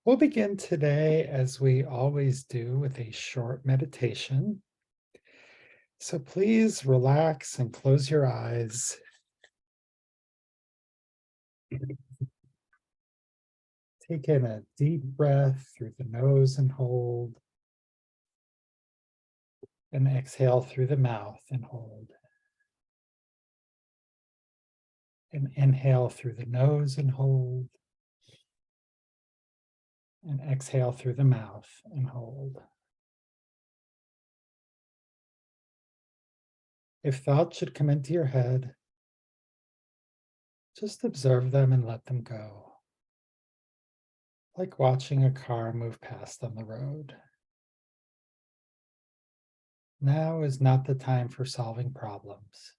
We'll begin today, as we always do, with a short meditation. So please relax and close your eyes. Take in a deep breath through the nose and hold. And exhale through the mouth and hold. And inhale through the nose and hold. And exhale through the mouth and hold. If thoughts should come into your head, just observe them and let them go. Like watching a car move past on the road. Now is not the time for solving problems.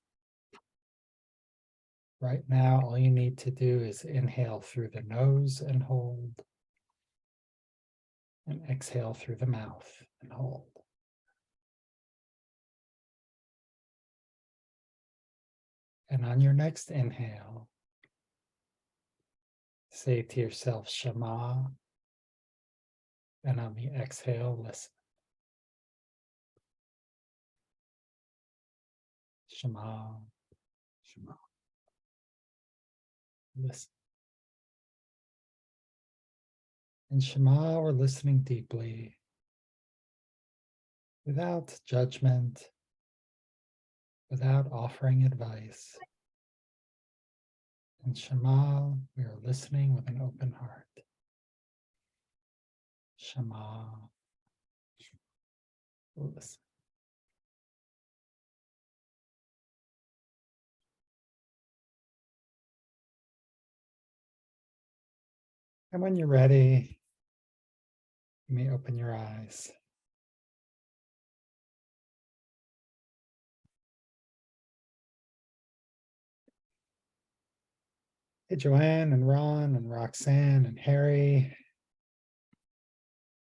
Right now, all you need to do is inhale through the nose and hold. And exhale through the mouth and hold. And on your next inhale, say to yourself, Shema. And on the exhale, listen. Shema. Shema. Listen. In Shema, we're listening deeply, without judgment, without offering advice. In Shema, we are listening with an open heart. Shema. Listen. And when you're ready, you may open your eyes. Hey, Joanne and Ron and Roxanne and Harry,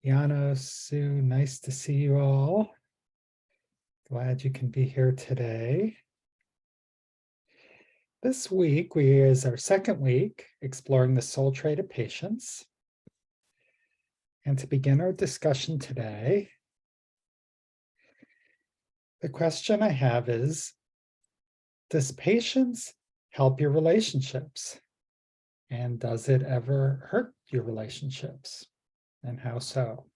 Janos, Sue, nice to see you all. Glad you can be here today. This week is our second week exploring the soul trait of patience. And to begin our discussion today, the question I have is, does patience help your relationships? And does it ever hurt your relationships? And how so?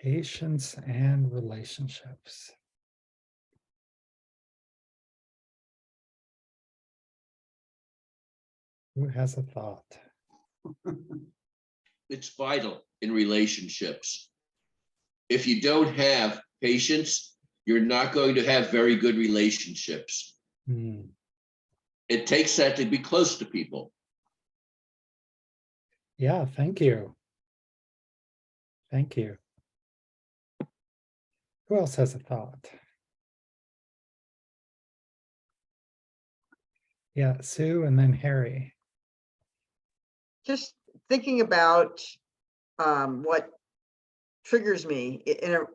Patience and relationships. Who has a thought? It's vital in relationships. If you don't have patience, you're not going to have very good relationships. It takes that to be close to people. Yeah, thank you. Thank you. Who else has a thought? Yeah, Sue and then Harry. Just thinking about what triggers me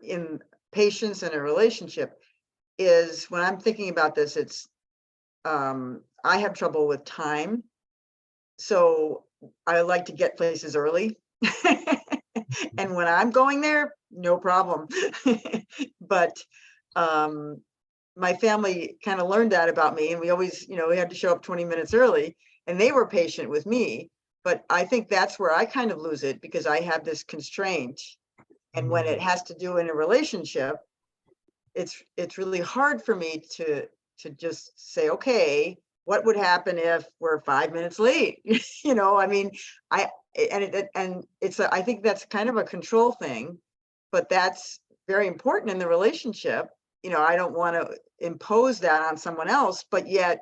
in patience in a relationship is when I'm thinking about this, it's I have trouble with time. So I like to get places early. And when I'm going there, no problem. But my family kind of learned that about me, and we always, we had to show up 20 minutes early, and they were patient with me. But I think that's where I kind of lose it, because I have this constraint. And when it has to do in a relationship, it's really hard for me to just say, okay, what would happen if we're 5 minutes late? I mean, I think that's kind of a control thing, but that's very important in the relationship. I don't want to impose that on someone else, but yet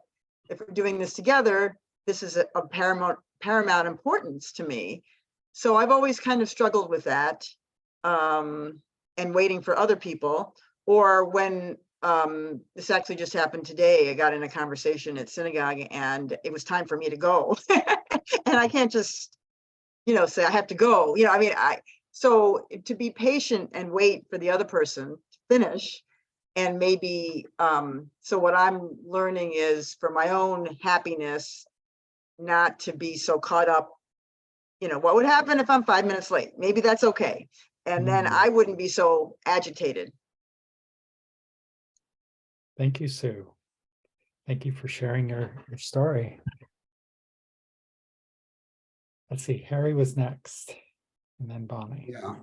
if we're doing this together, this is a paramount importance to me. So I've always kind of struggled with that, and waiting for other people. Or when this actually just happened today, I got in a conversation at synagogue and it was time for me to go. And I can't just, say I have to go. So to be patient and wait for the other person to finish. And maybe, so what I'm learning is, for my own happiness, not to be so caught up what would happen if I'm 5 minutes late? Maybe that's okay. And then Mm. I wouldn't be so agitated. Thank you, Sue. Thank you for sharing your story. Let's see, Harry was next, and then Bonnie. Yeah,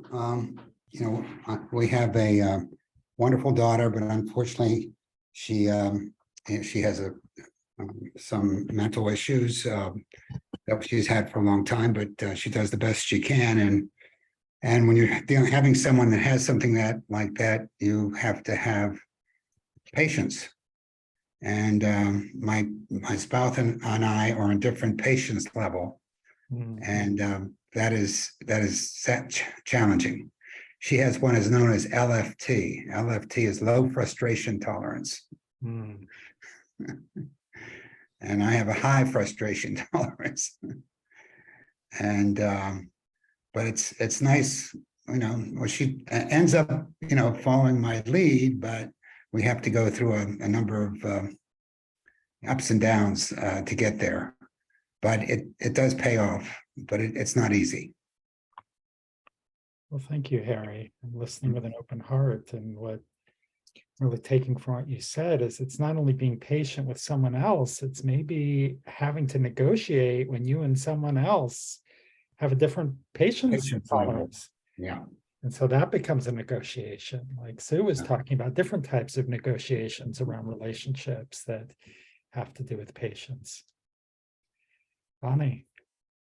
we have a wonderful daughter, but unfortunately, she has some mental issues that she's had for a long time, but she does the best she can. And when you're having someone that has something like that, you have to have patience. And my spouse and I are on different patience level, and that is challenging. She has what is known as LFT. LFT is low frustration tolerance. Mm. And I have a high frustration tolerance. And but it's nice, well, she ends up, following my lead, but we have to go through a number of ups and downs to get there. But it does pay off, but it's not easy. Well, thank you, Harry. I'm listening with an open heart, and what really taking from what you said is it's not only being patient with someone else, it's maybe having to negotiate when you and someone else have a different patience tolerance. Yeah. And so that becomes a negotiation. Like Sue was talking about different types of negotiations around relationships that have to do with patience. Bonnie.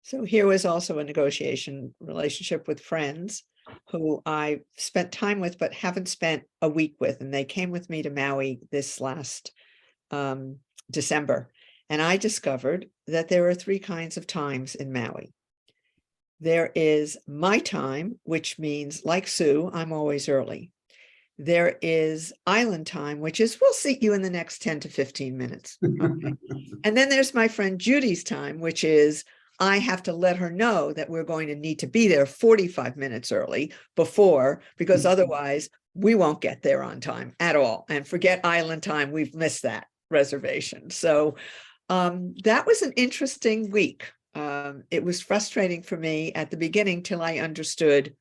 So here was also a negotiation relationship with friends who I spent time with, but haven't spent a week with. And they came with me to Maui this last December. And I discovered that there are 3 kinds of times in Maui. There is my time, which means, like Sue, I'm always early. There is island time, which is we'll seat you in the next 10 to 15 minutes. Okay. And then there's my friend Judy's time, which is I have to let her know that we're going to need to be there 45 minutes early because otherwise we won't get there on time at all. And forget island time, we've missed that reservation. So that was an interesting week. It was frustrating for me at the beginning till I understood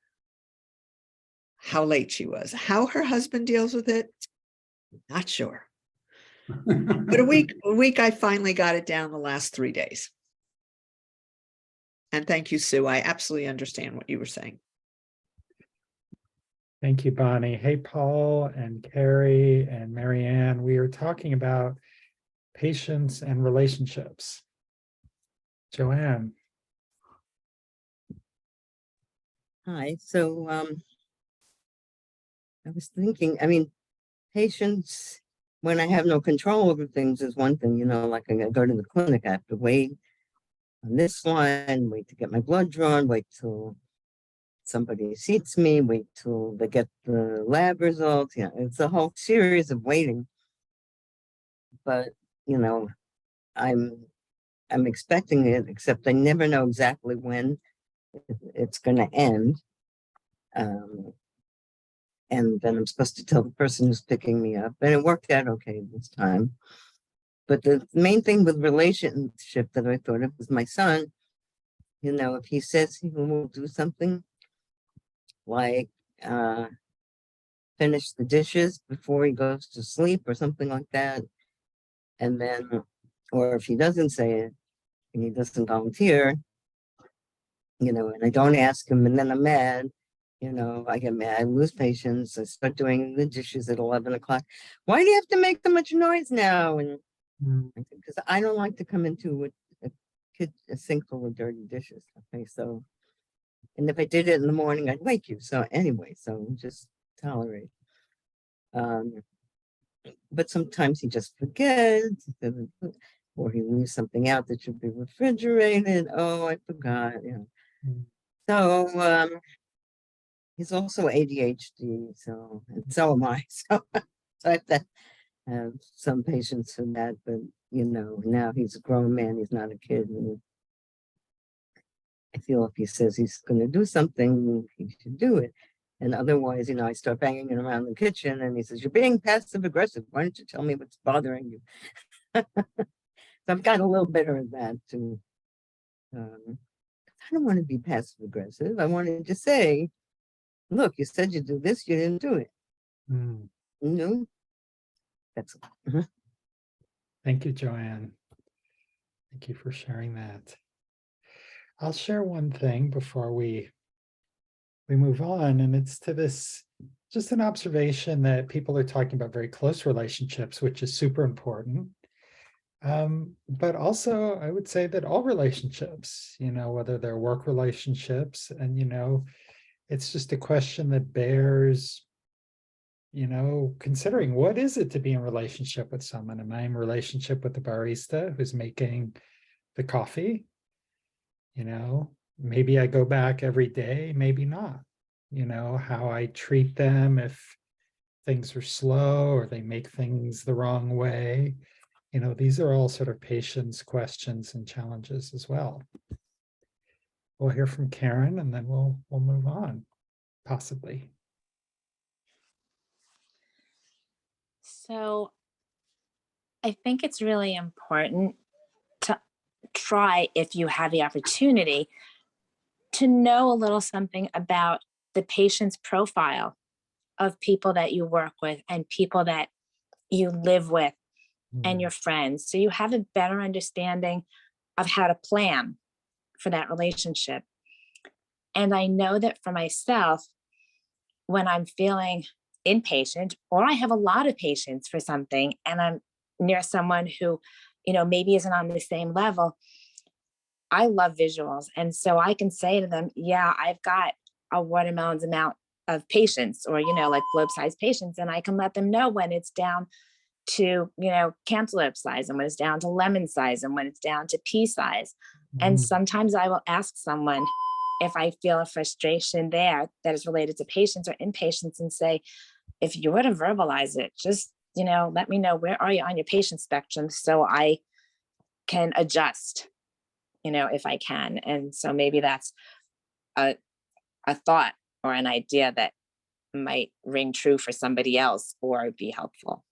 how late she was. How her husband deals with it, not sure. But a week, I finally got it down the last 3 days. And thank you, Sue. I absolutely understand what you were saying. Thank you, Bonnie. Hey, Paul and Carrie and Marianne. We are talking about patience and relationships. Joanne. Hi. So I was thinking, patience when I have no control over things is one thing, like I gotta go to the clinic, I have to wait on this line, wait to get my blood drawn, wait till somebody seats me, wait till they get the lab results. Yeah, it's a whole series of waiting. But, I'm expecting it, except I never know exactly when it's gonna end. And then I'm supposed to tell the person who's picking me up, and it worked out okay this time. But the main thing with relationship that I thought of was my son. If he says he will do something like finish the dishes before he goes to sleep or something like that, and then, or if he doesn't say it and he doesn't volunteer, and I don't ask him, and then I'm mad. I get mad, I lose patience. I start doing the dishes at 11 o'clock. Why do you have to make so much noise now? And because I don't like to come into a sink full of dirty dishes. Okay, so, and if I did it in the morning, I'd wake you. So anyway, so just tolerate. But sometimes he just forgets, or he leaves something out that should be refrigerated. Oh, I forgot. So he's also ADHD, and so am I. So I have to have some patience for that. But now he's a grown man; he's not a kid. And I feel if he says he's going to do something, he should do it. And otherwise, I start banging it around the kitchen, and he says, "You're being passive aggressive. Why don't you tell me what's bothering you?" So I've got a little bit of that to I don't want to be passive aggressive. I wanted to say, look, you said you do this, you didn't do it. Mm. You know, that's Thank you, Joanne. Thank you for sharing that. I'll share one thing before we move on, and it's to this, just an observation that people are talking about very close relationships, which is super important. But also, I would say that all relationships, whether they're work relationships, and it's just a question that bears, considering, what is it to be in relationship with someone? Am I in relationship with the barista who's making the coffee? Maybe I go back every day, maybe not. How I treat them if things are slow or they make things the wrong way. These are all sort of patience questions and challenges as well. We'll hear from Karen and then we'll move on, possibly. So I think it's really important to try, if you have the opportunity, to know a little something about the patient's profile of people that you work with and people that you live with and your friends. So you have a better understanding of how to plan for that relationship. And I know that for myself, when I'm feeling impatient or I have a lot of patience for something and I'm near someone who, maybe isn't on the same level, I love visuals. And so I can say to them, yeah, I've got a watermelon's amount of patience, or, like globe-sized patience. And I can let them know when it's down to, cantaloupe size, and when it's down to lemon size, and when it's down to pea size. And sometimes I will ask someone if I feel a frustration there that is related to patience or impatience, and say, if you were to verbalize it, just, let me know, where are you on your patience spectrum, so I can adjust, if I can. And so maybe that's a thought or an idea that might ring true for somebody else or be helpful.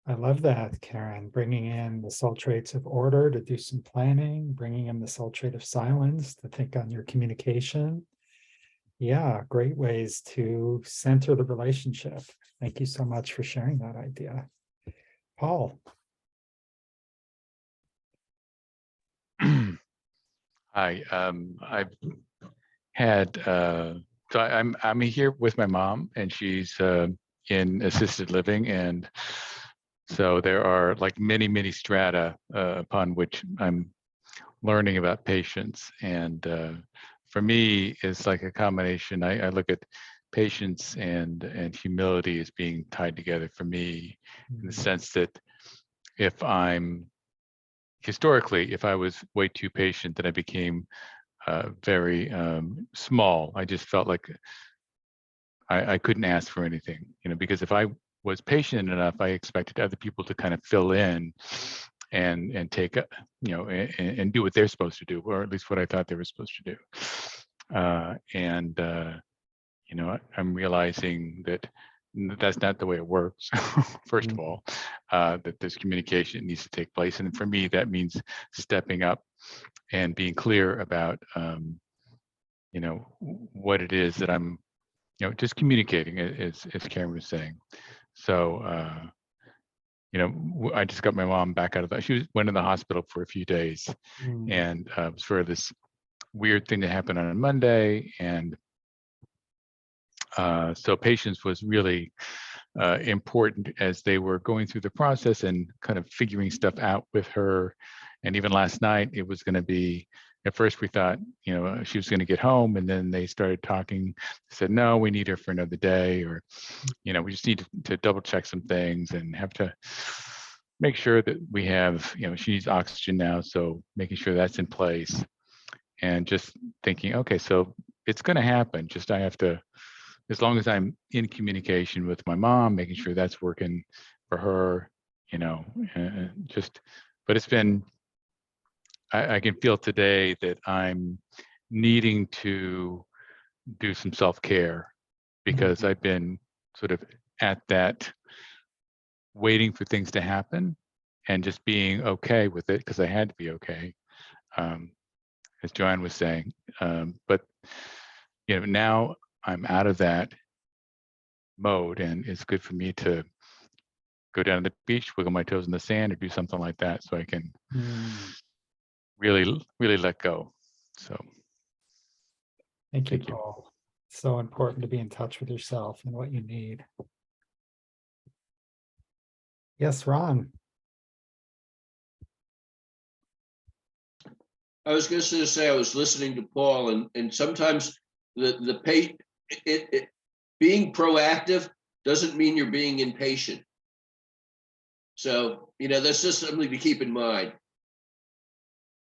I love that, Karen, bringing in the sultrates of order to do some planning, bringing in the sultrate of silence to think on your communication. Yeah, great ways to center the relationship. Thank you so much for sharing that idea. Paul. Hi, I've had, so I'm here with my mom, and she's in assisted living, and so there are like many strata upon which I'm learning about patience. And for me, it's like a combination. I look at patience and humility as being tied together for me, in the sense that historically, if I was way too patient, then I became very small. I just felt like I couldn't ask for anything, because if I was patient enough, I expected other people to kind of fill in and take, and do what they're supposed to do, or at least what I thought they were supposed to do. I'm realizing that that's not the way it works. First of all, that this communication needs to take place. And for me, that means stepping up and being clear about, what it is that I'm, just communicating, as Karen was saying. So, I just got my mom back out of that. She went in the hospital for a few days, and for this weird thing that happened on a Monday. And so patience was really important as they were going through the process and kind of figuring stuff out with her. And even last night, it was going to be, at first we thought, she was going to get home, and then they started talking, said, no, we need her for another day, or, we just need to double check some things and have to make sure that we have, she needs oxygen now. So making sure that's in place, and just thinking, okay, so it's going to happen. Just, I have to, as long as I'm in communication with my mom, making sure that's working for her, but it's been, I can feel today that I'm needing to do some self-care, because I've been sort of at that, waiting for things to happen and just being okay with it, because I had to be okay. as Joanne was saying. But now I'm out of that mode, and it's good for me to go down to the beach, wiggle my toes in the sand, or do something like that, so I can really let go. So Thank you, thank you. Paul. So important to be in touch with yourself and what you need. Yes, Ron. I was going to say, I was listening to Paul, and sometimes the being proactive doesn't mean you're being impatient. So, that's just something to keep in mind.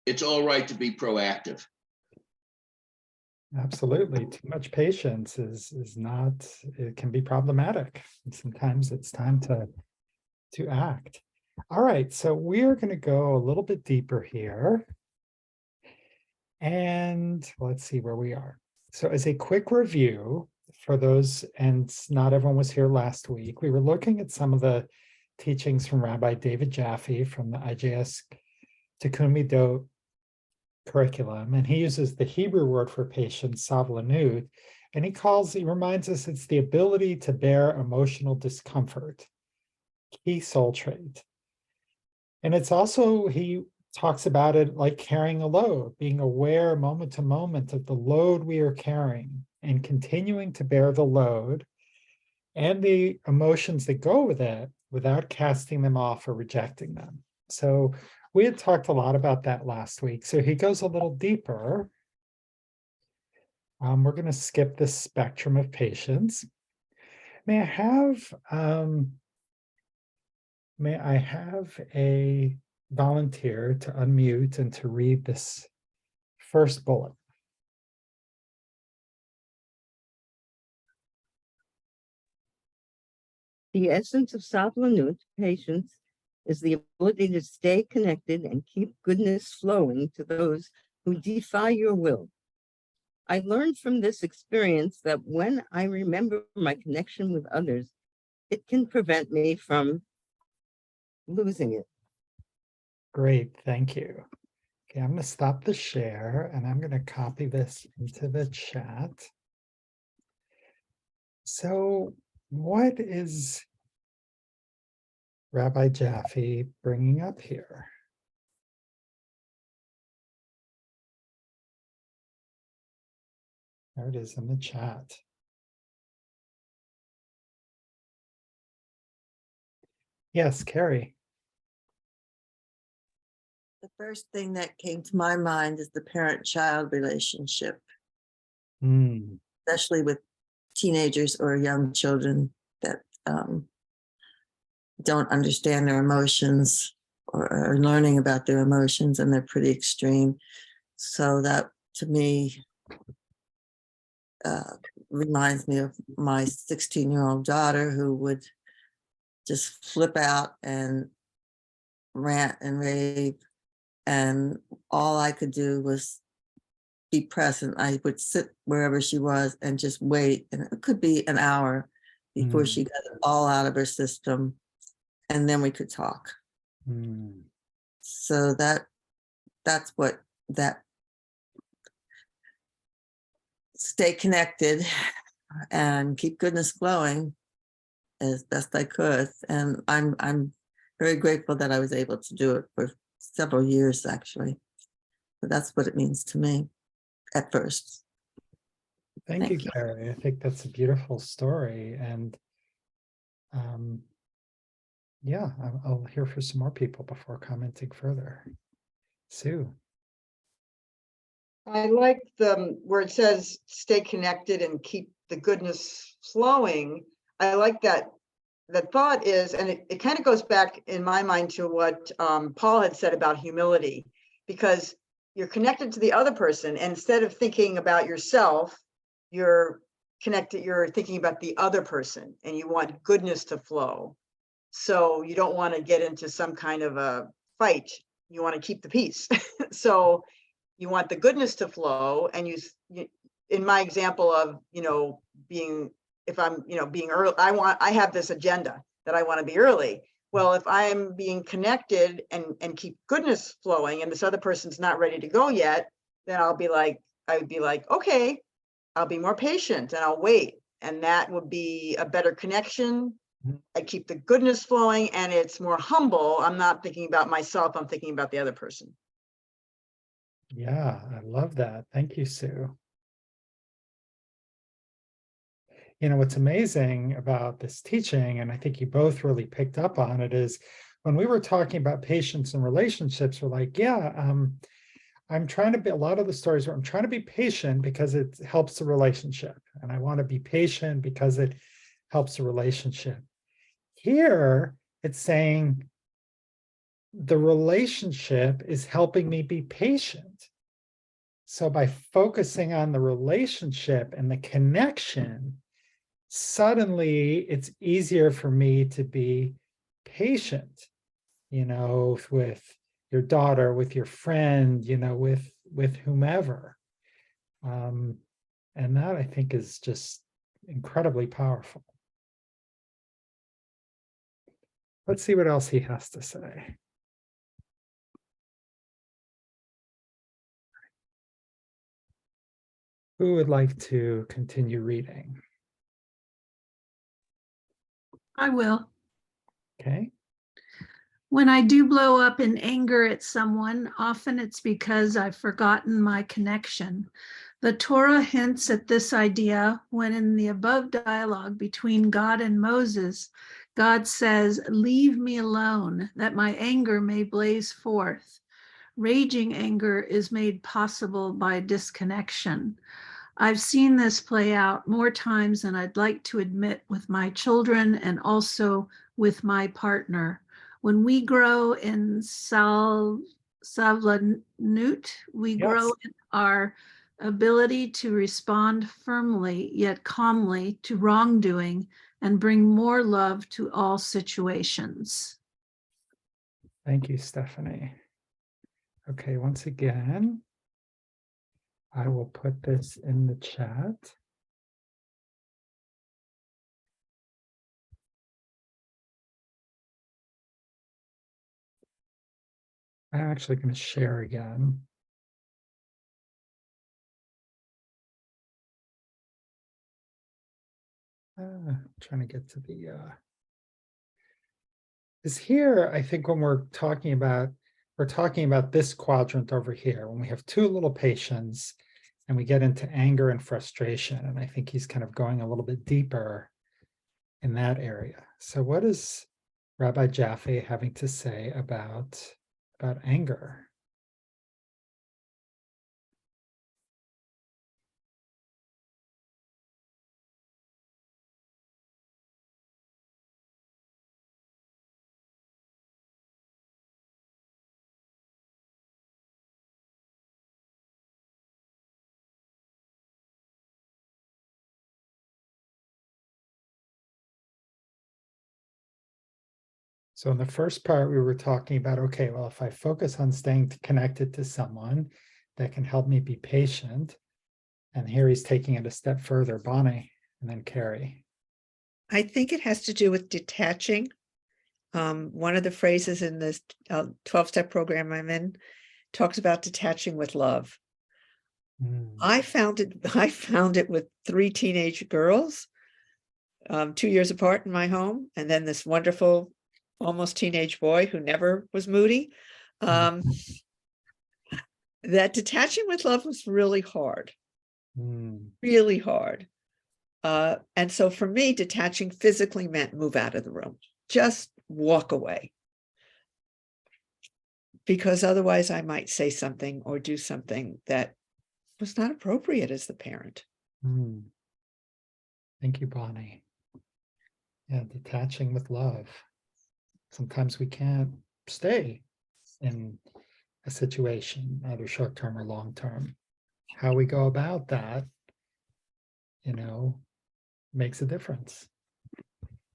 It's all right to be proactive. Absolutely. Too much patience is not, it can be problematic. And sometimes it's time to act. All right, so we are going to go a little bit deeper here. And let's see where we are. So as a quick review for those, and not everyone was here last week, we were looking at some of the teachings from Rabbi David Jaffe from the IJS Tikkun Midot curriculum, and he uses the Hebrew word for patience, savlanut, and he reminds us it's the ability to bear emotional discomfort, key soul trait. And it's also, he talks about it like carrying a load, being aware moment to moment of the load we are carrying and continuing to bear the load and the emotions that go with it without casting them off or rejecting them. So we had talked a lot about that last week. So he goes a little deeper. We're going to skip this spectrum of patience. May I have a volunteer to unmute and to read this first bullet? The essence of sablanut, patience, is the ability to stay connected and keep goodness flowing to those who defy your will. I learned from this experience that when I remember my connection with others, it can prevent me from losing it. Great, thank you. Okay, I'm going to stop the share and I'm going to copy this into the chat. So what is Rabbi Jaffe bringing up here? There it is in the chat. Yes, Carrie. The first thing that came to my mind is the parent-child relationship, especially with teenagers or young children that don't understand their emotions or are learning about their emotions, and they're pretty extreme. So that, to me, reminds me of my 16-year-old daughter, who would just flip out and rant and rave. And all I could do was be present. I would sit wherever she was and just wait. And it could be an hour before she got it all out of her system. And then we could talk. So that's what that stay connected and keep goodness flowing as best I could. And I'm very grateful that I was able to do it for several years, actually. But that's what it means to me at first. Thank you, Carrie. I think that's a beautiful story. And yeah, I'll hear from some more people before commenting further. Sue. I like where it says stay connected and keep the goodness flowing. I like that. The thought is, and it kind of goes back in my mind to what Paul had said about humility, because you're connected to the other person, and instead of thinking about yourself, you're thinking about the other person, and you want goodness to flow. So you don't want to get into some kind of a fight. You want to keep the peace. So you want the goodness to flow. And you in my example of, being, if I'm, being early, I have this agenda that I want to be early. Well, if I'm being connected and keep goodness flowing, and this other person's not ready to go yet, then I would be like, okay, I'll be more patient and I'll wait. And that would be a better connection. I keep the goodness flowing and it's more humble. I'm not thinking about myself, I'm thinking about the other person. Yeah, I love that. Thank you, Sue. You know, what's amazing about this teaching, and I think you both really picked up on it, is when we were talking about patience and relationships, we're like, yeah, I'm trying to be, a lot of the stories where I'm trying to be patient because it helps the relationship. And I want to be patient because it helps the relationship. Here, it's saying the relationship is helping me be patient. So by focusing on the relationship and the connection, suddenly it's easier for me to be patient, you know, with your daughter, with your friend, you know, with whomever. And that I think is just incredibly powerful. Let's see what else he has to say. Who would like to continue reading? I will. Okay. When I do blow up in anger at someone, often it's because I've forgotten my connection. The Torah hints at this idea when in the above dialogue between God and Moses, God says, "Leave me alone, that my anger may blaze forth." Raging anger is made possible by disconnection. I've seen this play out more times than I'd like to admit with my children and also with my partner. When we grow in savlanut, we grow in our ability to respond firmly yet calmly to wrongdoing and bring more love to all situations. Thank you, Stephanie. Okay, once again, I will put this in the chat. I'm actually going to share again. Trying to get to the is here, I think when we're talking about this quadrant over here, when we have two little patients and we get into anger and frustration. And I think he's kind of going a little bit deeper in that area. So what is Rabbi Jaffe having to say about anger? So in the first part, we were talking about, okay, well, if I focus on staying connected to someone, that can help me be patient. And here he's taking it a step further, Bonnie, and then Carrie. I think it has to do with detaching. One of the phrases in this 12-step program I'm in talks about detaching with love. I found it with 3 teenage girls, 2 years apart in my home, and then this wonderful, almost teenage boy who never was moody. That detaching with love was really hard, really hard. And so for me, detaching physically meant move out of the room, just walk away. Because otherwise I might say something or do something that was not appropriate as the parent. Thank you, Bonnie. Yeah, detaching with love. Sometimes we can't stay in a situation, either short-term or long-term. How we go about that, you know, makes a difference.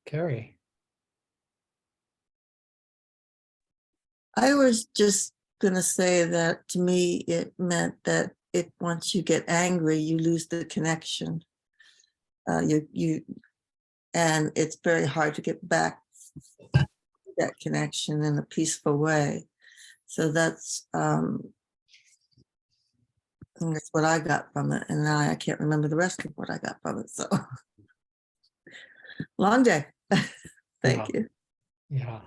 Carrie. I was just gonna say that to me, it meant that once you get angry, you lose the connection. And it's very hard to get back that connection in a peaceful way. So that's And that's what I got from it. And now I can't remember the rest of what I got from it. So long day. Thank you. Yeah.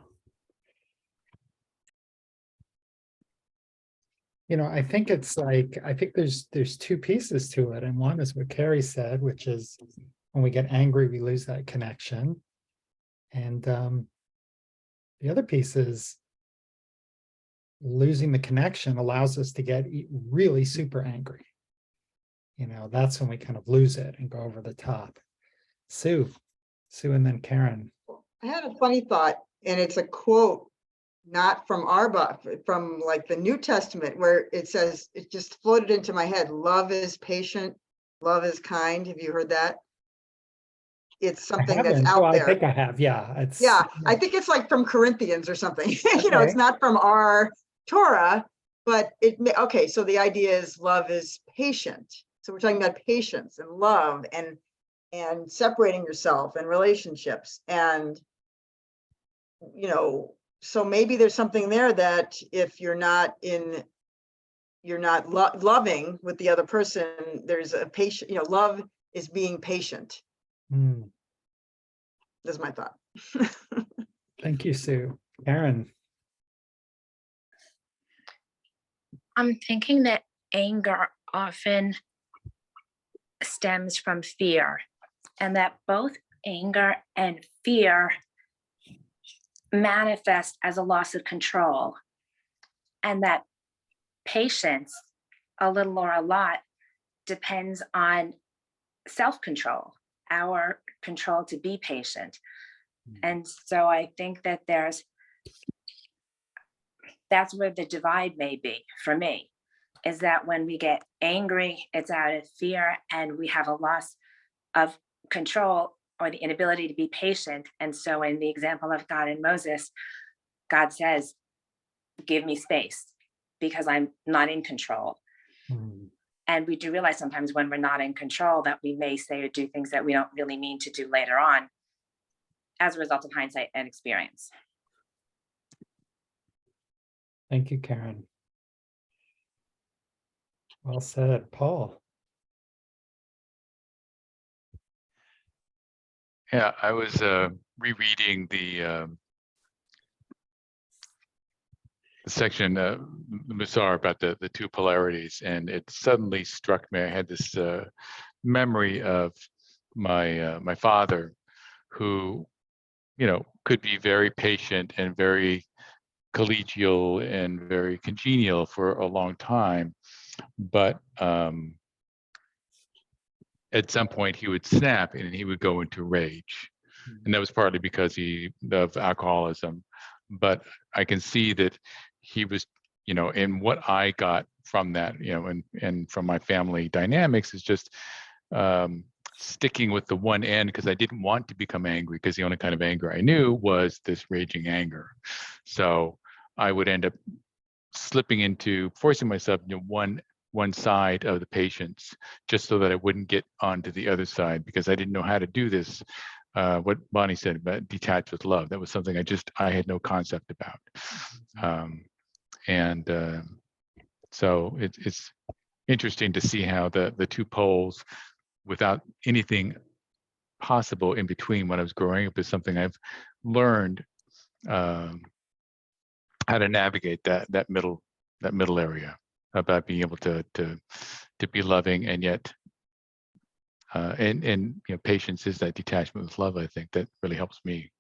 You know, I think it's like, I think there's two pieces to it. And one is what Carrie said, which is when we get angry, we lose that connection. And the other piece is losing the connection allows us to get really super angry. You know, that's when we kind of lose it and go over the top. Sue, and then Karen. I had a funny thought, and it's a quote, not from our book, from like the New Testament, where it says, it just floated into my head, love is patient, love is kind. Have you heard that? It's something that's out I there. think I have, yeah. It's Yeah, I think it's like from Corinthians or something. You know, Okay. it's not from our Torah, but okay, so the idea is love is patient. So we're talking about patience and love and separating yourself and relationships. And, you know, so maybe there's something there that if you're not loving with the other person, there's a patient, you know, love is being patient. Hmm. That's my thought. Thank you, Sue. Karen. I'm thinking that anger often stems from fear, and that both anger and fear manifest as a loss of control, and that patience, a little or a lot, depends on self-control, our control to be patient. And so I think that that's where the divide may be for me, is that when we get angry, it's out of fear and we have a loss of control or the inability to be patient. And so in the example of God and Moses, God says, give me space because I'm not in control. Hmm. And we do realize sometimes when we're not in control that we may say or do things that we don't really mean to do later on as a result of hindsight and experience. Thank you, Karen. Well said. Paul. Yeah, I was rereading the section, Mussar, about the two polarities, and it suddenly struck me. I had this memory of my father, who, you know, could be very patient and very collegial and very congenial for a long time, but at some point he would snap and he would go into rage, and that was partly because of alcoholism. But I can see that he was, you know, and what I got from that, you know, and from my family dynamics is just sticking with the one end, because I didn't want to become angry, because the only kind of anger I knew was this raging anger. So I would end up slipping into forcing myself into one side of the patience, just so that I wouldn't get onto the other side, because I didn't know how to do this. What Bonnie said about detach with love, that was something I had no concept about. So it's interesting to see how the two poles, without anything possible in between when I was growing up, is something I've learned how to navigate that middle area, about being able to be loving, and yet and you know, patience is that detachment with love. I think that really helps me.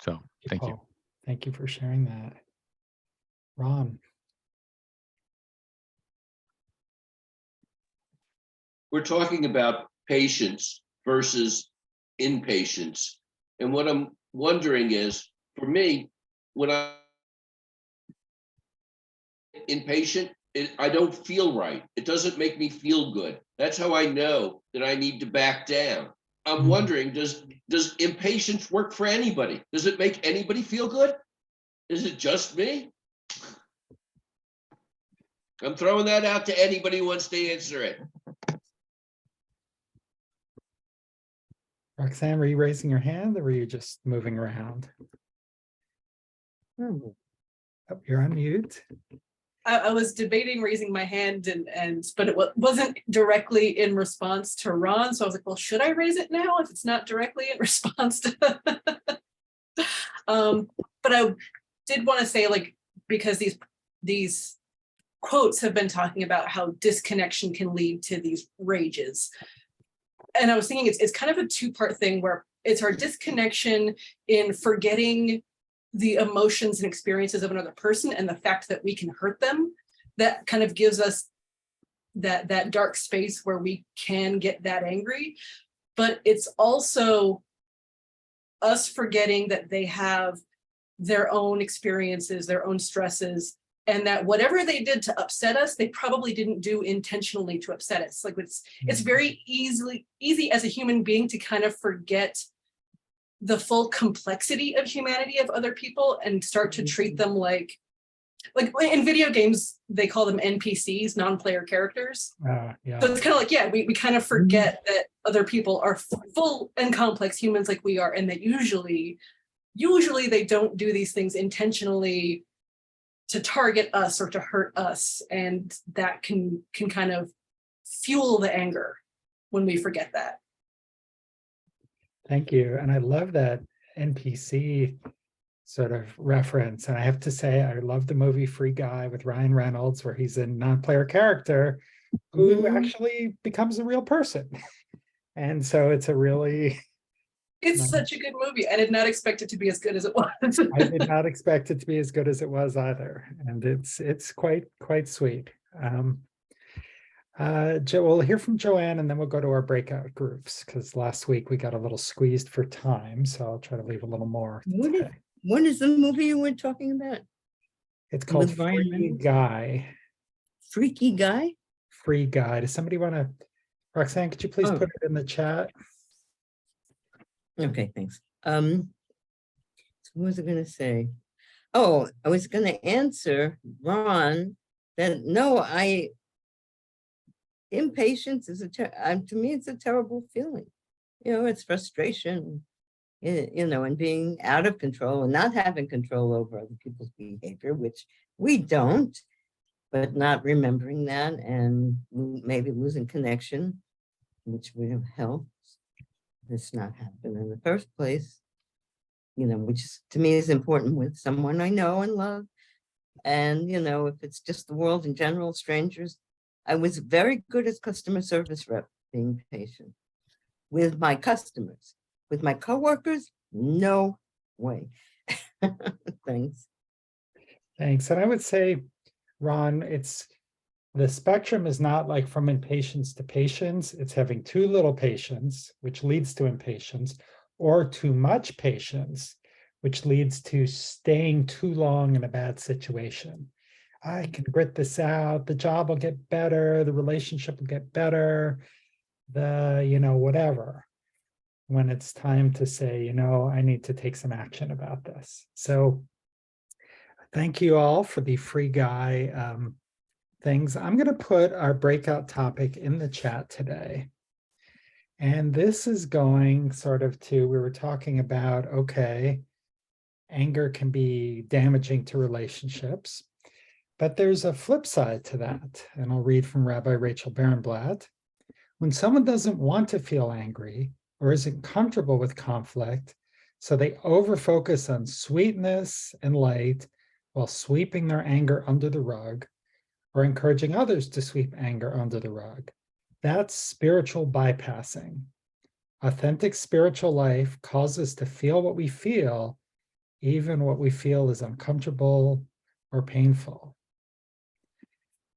So thank you. Thank you for sharing that. Ron. We're talking about patience versus impatience. And what I'm wondering is, for me, when I'm impatient, I don't feel right. It doesn't make me feel good. That's how I know that I need to back down. I'm wondering, does impatience work for anybody? Does it make anybody feel good? Is it just me? I'm throwing that out to anybody who wants to answer it. Roxanne, were you raising your hand or were you just moving around? Oh, you're on mute. I was debating raising my hand but it wasn't directly in response to Ron. So I was like, well, should I raise it now if it's not directly in response to but I did want to say, like, because these quotes have been talking about how disconnection can lead to these rages. And I was thinking it's kind of a two-part thing where it's our disconnection in forgetting the emotions and experiences of another person and the fact that we can hurt them. That kind of gives us that dark space where we can get that angry. But it's also us forgetting that they have their own experiences, their own stresses, and that whatever they did to upset us, they probably didn't do intentionally to upset us. Like it's very easy as a human being to kind of forget the full complexity of humanity of other people and start to treat them like in video games, they call them NPCs, non-player characters. Yeah. So it's kind of like, yeah, we kind of forget that other people are full and complex humans like we are, and that usually they don't do these things intentionally to target us or to hurt us. And that can kind of fuel the anger when we forget that. Thank you. And I love that NPC sort of reference. And I have to say, I love the movie Free Guy with Ryan Reynolds, where he's a non-player character who actually becomes a real person. And so it's a really... It's such a good movie. I did not expect it to be as good as it was. I did not expect it to be as good as it was either. And it's quite sweet. We'll hear from Joanne and then we'll go to our breakout groups, because last week we got a little squeezed for time. So I'll try to leave a little more today. What is the movie you were talking about? It's called With Ryan Free Reynolds? Guy. Freaky Guy? Free Guy. Does somebody want to, Roxanne, could you please put it in the chat? Okay, thanks. So what was I going to say? Oh, I was going to answer Ron that no, impatience is to me, it's a terrible feeling. You know, it's frustration, you know, and being out of control and not having control over other people's behavior, which we don't, but not remembering that and maybe losing connection, which would have helped this not happen in the first place, you know, which to me is important with someone I know and love. And, you know, if it's just the world in general, strangers, I was very good as customer service rep, being patient with my customers. With my coworkers, no way. Thanks. Thanks. And I would say, Ron, the spectrum is not like from impatience to patience. It's having too little patience, which leads to impatience, or too much patience, which leads to staying too long in a bad situation. I can grit this out. The job will get better. The relationship will get better. Whatever. When it's time to say, I need to take some action about this. So thank you all for the Free Guy things. I'm going to put our breakout topic in the chat today. And this is going sort of we were talking about, okay, anger can be damaging to relationships, but there's a flip side to that. And I'll read from Rabbi Rachel Barenblatt. When someone doesn't want to feel angry or isn't comfortable with conflict, so they overfocus on sweetness and light while sweeping their anger under the rug, or encouraging others to sweep anger under the rug. That's spiritual bypassing. Authentic spiritual life calls us to feel what we feel, even what we feel is uncomfortable or painful.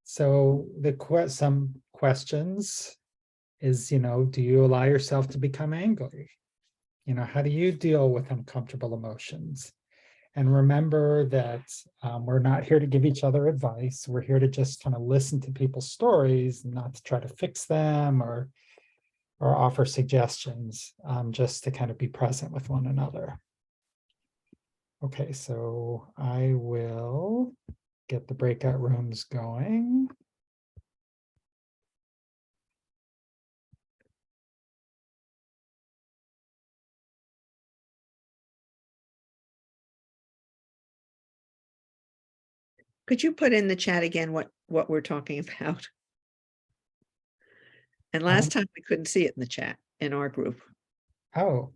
So some questions is, do you allow yourself to become angry? How do you deal with uncomfortable emotions? And remember that we're not here to give each other advice. We're here to just kind of listen to people's stories, not to try to fix them or offer suggestions, just to kind of be present with one another. Okay, so I will get the breakout rooms going. Could you put in the chat again what we're talking about? And last time we couldn't see it in the chat in our group. Oh,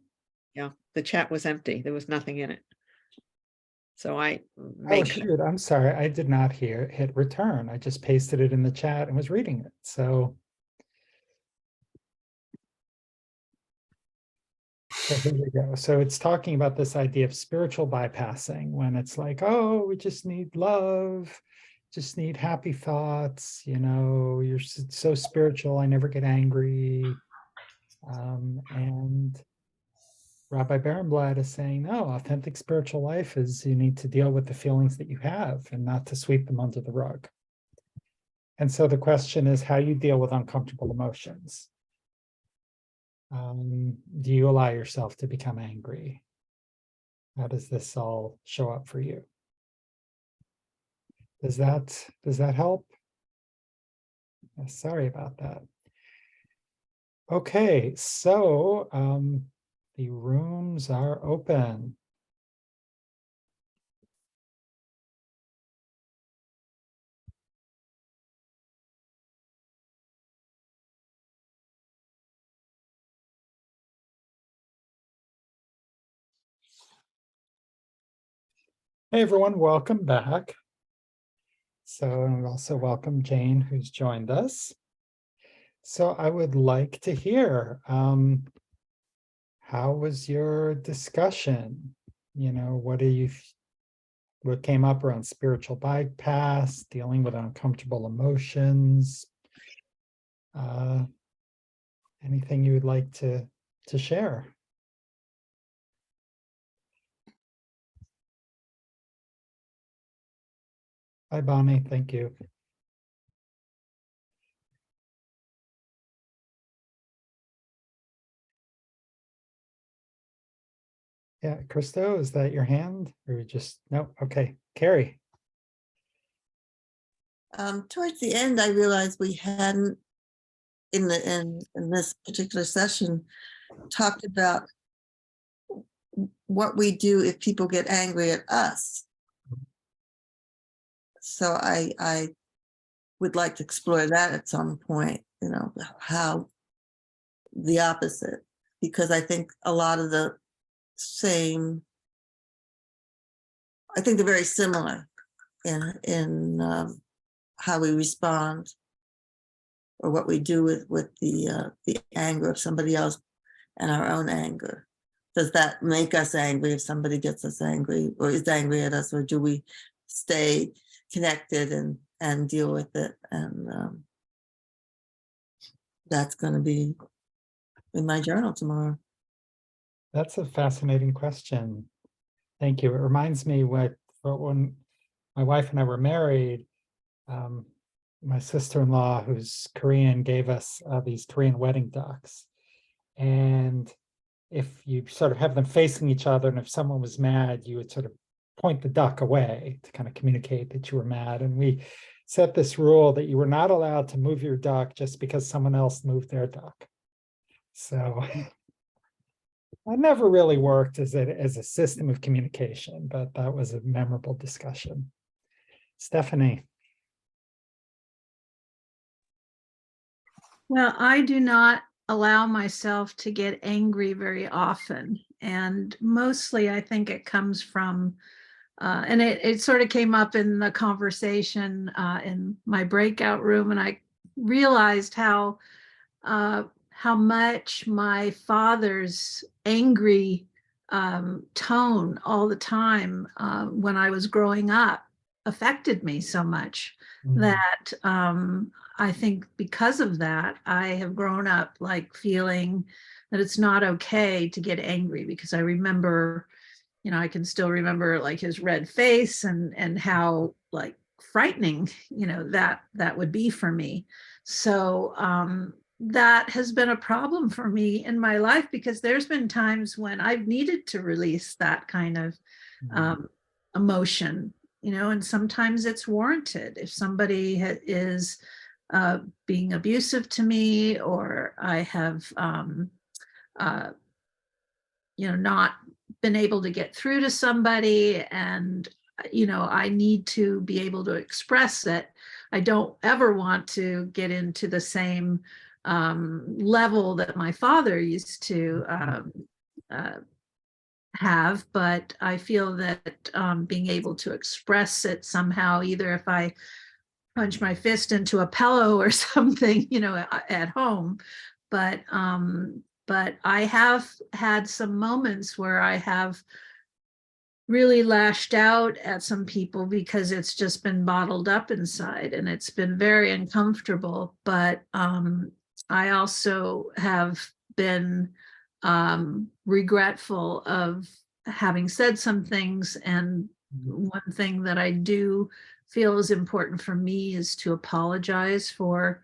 Yeah, the chat was empty. There was nothing in it. So I oh, made, shoot, I'm sorry. I did not hit return. I just pasted it in the chat and was reading it. So here we go. So it's talking about this idea of spiritual bypassing when it's like, oh, we just need love, just need happy thoughts. You know, you're so spiritual. I never get angry. And Rabbi Barenblatt is saying, no, authentic spiritual life is you need to deal with the feelings that you have and not to sweep them under the rug. And so the question is how you deal with uncomfortable emotions. Do you allow yourself to become angry? How does this all show up for you? Does that help? Sorry about that. Okay, so the rooms are open. Hey everyone, welcome back. So and also welcome Jane, who's joined us. So I would like to hear, how was your discussion? You know, what came up around spiritual bypass, dealing with uncomfortable emotions? Anything you would like to share? Hi, Bonnie, thank you. Yeah, Christo, is that your hand or just, no, okay, Carrie. Towards the end, I realized we hadn't in this particular session talked about what we do if people get angry at us. So I would like to explore that at some point, you know, how the opposite, because I think a lot of the same, I think they're very similar in how we respond or what we do with the anger of somebody else and our own anger. Does that make us angry if somebody gets us angry or is angry at us, or do we stay connected and deal with it? And that's going to be in my journal tomorrow. That's a fascinating question. Thank you. It reminds me when my wife and I were married, my sister-in-law, who's Korean, gave us these Korean wedding ducks. And if you sort of have them facing each other, and if someone was mad, you would sort of point the duck away to kind of communicate that you were mad. And we set this rule that you were not allowed to move your duck just because someone else moved their duck. So it never really worked as a system of communication, but that was a memorable discussion. Stephanie. Well, I do not allow myself to get angry very often. And mostly I think it comes from, and it sort of came up in the conversation in my breakout room. And I realized how much my father's angry tone all the time when I was growing up affected me so much that I think because of that, I have grown up like feeling that it's not okay to get angry, because I remember, you know, I can still remember like his red face and how like frightening, you know, that would be for me. So that has been a problem for me in my life, because there's been times when I've needed to release that kind of emotion, you know, and sometimes it's warranted. If somebody is being abusive to me, or I have, you know, not been able to get through to somebody, and I need to be able to express it. I don't ever want to get into the same level that my father used to have, but I feel that being able to express it somehow, either if I punch my fist into a pillow or something, at home, but I have had some moments where I have really lashed out at some people because it's just been bottled up inside, and it's been very uncomfortable. But I also have been regretful of having said some things. And one thing that I do feel is important for me is to apologize for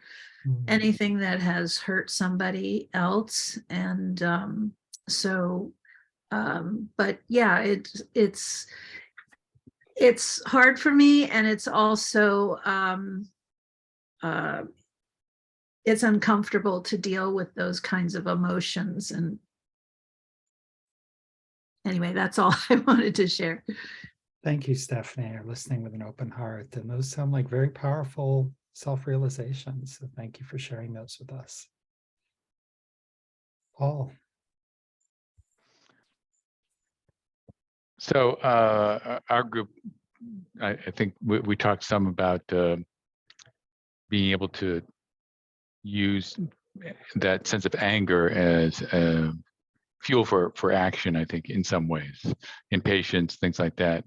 anything that has hurt somebody else. And but yeah, it's hard for me, and it's also it's uncomfortable to deal with those kinds of emotions. And anyway, that's all I wanted to share. Thank you, Stephanie. You're listening with an open heart, and those sound like very powerful self-realizations. So thank you for sharing those with us. Paul. So our group, I think we talked some about being able to use that sense of anger as fuel for action, I think, in some ways, impatience, things like that.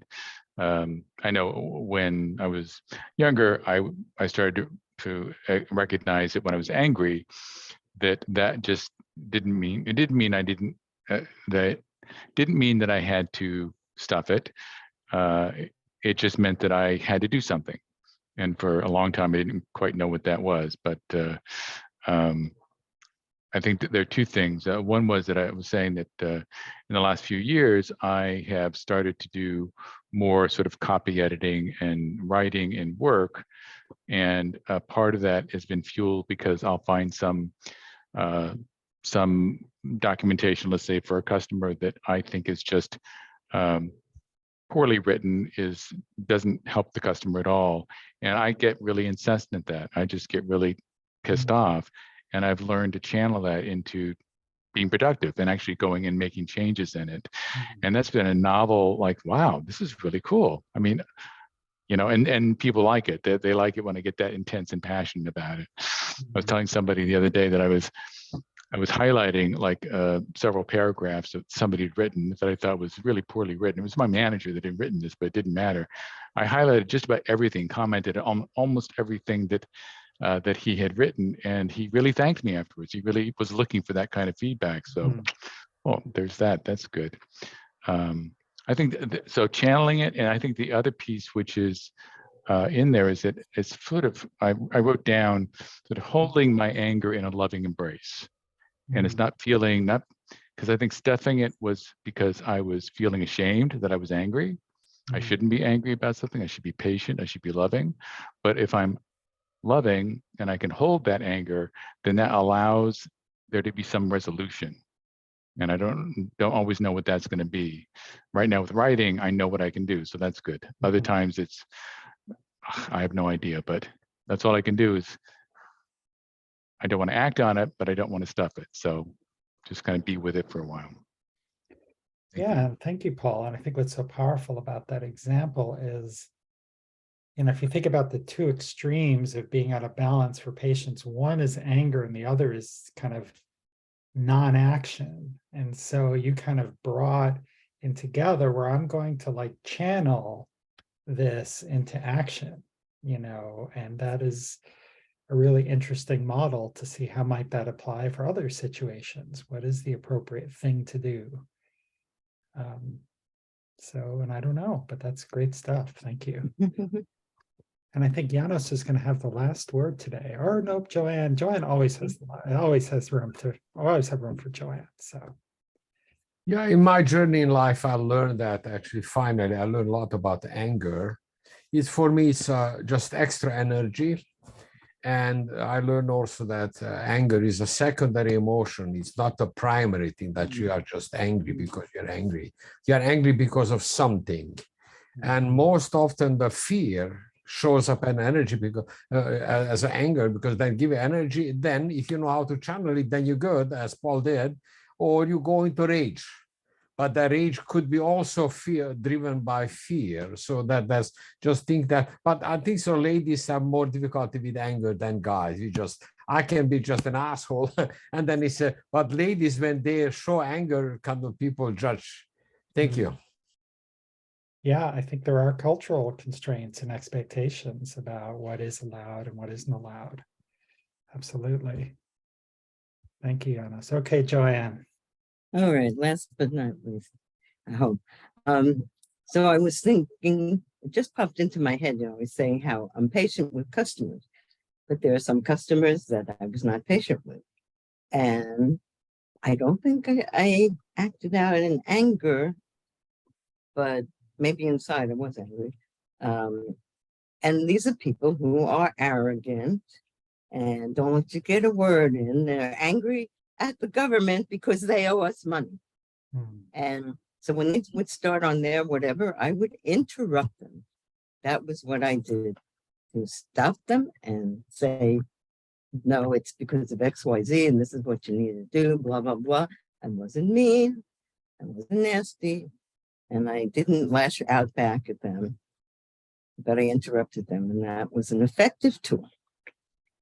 I know when I was younger, I started to recognize that when I was angry, that just didn't mean I didn't that didn't mean that I had to stuff it. It just meant that I had to do something. And for a long time, I didn't quite know what that was. But I think that there are two things. One was that I was saying that in the last few years, I have started to do more sort of copy editing and writing and work. And part of that has been fueled because I'll find some documentation, let's say for a customer, that I think is just poorly written, doesn't help the customer at all. And I get really incensed at that. I just get really pissed off. And I've learned to channel that into being productive and actually going and making changes in it. And that's been a novel, like, wow, this is really cool. I mean, and people like it. They like it when I get that intense and passionate about it. I was telling somebody the other day that I was highlighting like several paragraphs that somebody had written that I thought was really poorly written. It was my manager that had written this, but it didn't matter. I highlighted just about everything, commented on almost everything that he had written, and he really thanked me afterwards. He really was looking for that kind of feedback. So, well, there's that. That's good. I think so. Channeling it, and I think the other piece, which is in there, is that it's sort of I wrote down that holding my anger in a loving embrace. And it's not because I think stuffing it was because I was feeling ashamed that I was angry. I shouldn't be angry about something. I should be patient. I should be loving. But if I'm loving and I can hold that anger, then that allows there to be some resolution. And I don't always know what that's going to be. Right now with writing, I know what I can do. So that's good. Other times I have no idea, but that's all I can do is I don't want to act on it, but I don't want to stuff it. So just kind of be with it for a while. Thank you, Paul. And I think what's so powerful about that example is, if you think about the two extremes of being out of balance for patients, one is anger and the other is kind of non-action. And so you kind of brought in together where I'm going to like channel this into action, and that is a really interesting model to see how might that apply for other situations. What is the appropriate thing to do? And I don't know, but that's great stuff. Thank you. And I think Janos is going to have the last word today. Or nope, Joanne. Joanne always has room for Joanne. So yeah, in my journey in life, I learned that actually finally I learned a lot about anger. For me, it's just extra energy. And I learned also that anger is a secondary emotion. It's not a primary thing that you are just angry because you're angry. You are angry because of something. And most often the fear shows up in energy because as anger, because then give you energy. Then if you know how to channel it, then you're good, as Paul did, or you go into rage. But the rage could be also fear, driven by fear. So that's just think that. But I think so. Ladies have more difficulty with anger than guys. I can be just an asshole, and then he said, but ladies, when they show anger, kind of people judge. Thank you. Yeah, I think there are cultural constraints and expectations about what is allowed and what isn't allowed. Absolutely. Thank you, Jonas. Okay, Joanne. All right, last but not least, I hope. So I was thinking, it just popped into my head, I was saying how I'm patient with customers, but there are some customers that I was not patient with. And I don't think I acted out in anger, but maybe inside I was angry. And these are people who are arrogant and don't let you get a word in. They're angry at the government because they owe us money. And so when they would start on their whatever, I would interrupt them. That was what I did, to stop them and say, no, it's because of XYZ, and this is what you need to do, blah, blah, blah. I wasn't mean, I wasn't nasty, and I didn't lash out back at them, but I interrupted them, and that was an effective tool.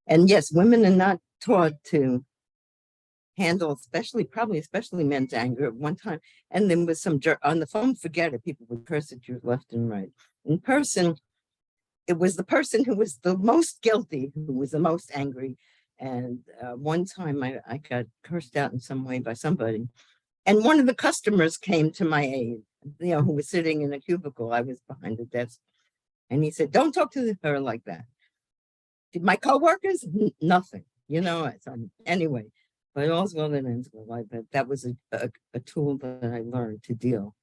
And yes, women are not taught to handle, especially men's anger at one time. And then with some on the phone, forget it, people would curse at you left and right. In person, it was the person who was the most guilty who was the most angry. And one time I got cursed out in some way by somebody. And one of the customers came to my aid, who was sitting in a cubicle. I was behind the desk. And he said, don't talk to her like that. Did my coworkers? Nothing, anyway. But all's well that ends well. But that was a tool that I learned to deal.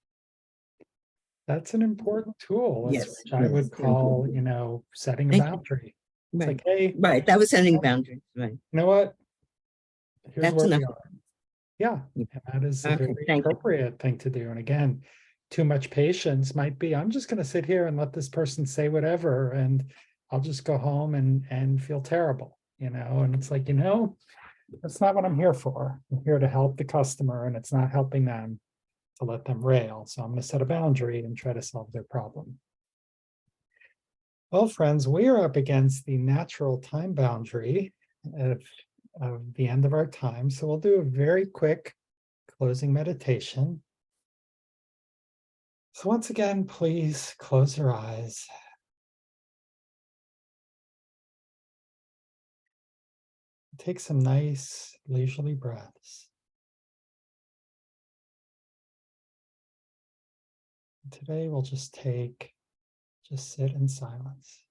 That's an important tool. Yes, Which I would call, setting a boundary. It's Right. like, hey, Right. That was setting boundaries. Right. You know what? Here's That's where we enough. are. Yeah, and that is a Okay, very thank you. appropriate thing to do. And again, too much patience might be, I'm just going to sit here and let this person say whatever, and I'll just go home and feel terrible, and it's like, that's not what I'm here for. I'm here to help the customer, and it's not helping them to let them rail. So I'm going to set a boundary and try to solve their problem. Well, friends, we are up against the natural time boundary of the end of our time. So we'll do a very quick closing meditation. So once again, please close your eyes. Take some nice, leisurely breaths. Today we'll just sit in silence.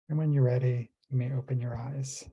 And when you're ready, you may open your eyes.